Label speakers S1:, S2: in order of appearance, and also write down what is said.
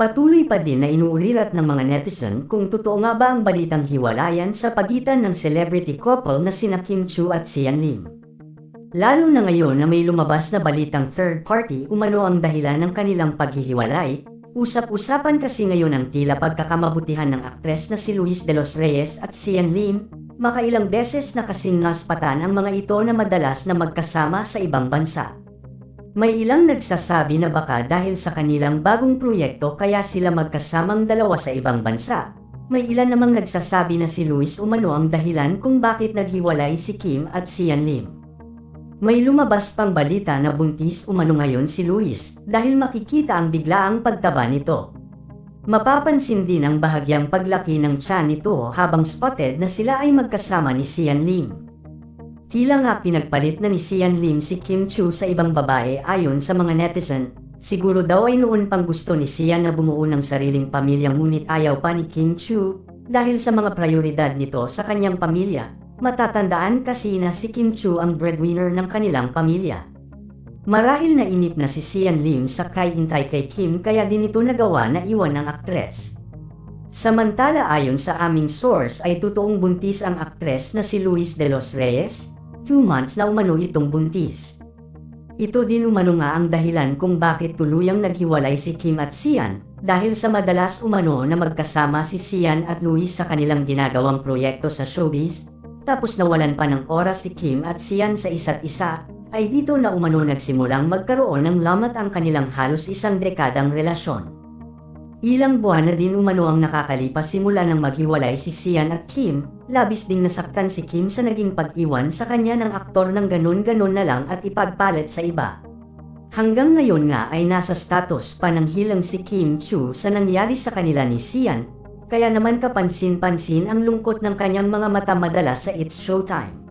S1: Patuloy pa din na inuulirat ng mga netizen kung totoo nga ba ang balitang hiwalayan sa pagitan ng celebrity couple na sina Kim Chiu at Sian Lim. Lalo na ngayon na may lumabas na balitang third party umano ang dahilan ng kanilang paghihiwalay. Usap-usapan kasi ngayon ang tila pagkakamabutihan ng aktres na si Luis de los Reyes at Sian Lim. Makailang beses na kasing naspatan ang mga ito na madalas na magkasama sa ibang bansa. May ilang nagsasabi na baka dahil sa kanilang bagong proyekto kaya sila magkasamang dalawa sa ibang bansa. May ilan namang nagsasabi na si Luis umano ang dahilan kung bakit naghiwalay si Kim at Sian Lim. May lumabas pang balita na buntis umano ngayon si Luis dahil makikita ang biglaang pagtaba nito. Mapapansin din ang bahagyang paglaki ng tiyan nito habang spotted na sila ay magkasama ni Sian Lim. Tila nga pinagpalit na ni Sian Lim si Kim Chiu sa ibang babae ayon sa mga netizen. Siguro daw ay noon pang gusto ni Sian na bumuo ng sariling pamilya ngunit ayaw pa ni Kim Chiu dahil sa mga prioridad nito sa kanyang pamilya. Matatandaan kasi na si Kim Chiu ang breadwinner ng kanilang pamilya. Marahil na inip na si Sian Lim sa kaintay kay Kim kaya din ito nagawa na iwan ng aktres. Samantala ayon sa aming source ay totoong buntis ang aktres na si Luis de los Reyes. 2 months na umano itong buntis. Ito din umano nga ang dahilan kung bakit tuluyang naghiwalay si Kim at Sian dahil sa madalas umano na magkasama si Sian at Luis sa kanilang ginagawang proyekto sa showbiz. Tapos nawalan pa ng oras si Kim at Sian sa isa't isa, ay dito na umano nagsimulang magkaroon ng lamat ang kanilang halos isang dekadang relasyon. Ilang buwan na din umano ang nakakalipas simula nang maghiwalay si Sian at Kim, labis ding nasaktan si Kim sa naging pag-iwan sa kanya ng aktor ng ganon-ganon na lang at ipagpalit sa iba. Hanggang ngayon nga ay nasa status pa ng hilang si Kim Chiu sa nangyari sa kanila ni Sian, kaya naman kapansin-pansin ang lungkot ng kanyang mga mata madalas sa It's Showtime.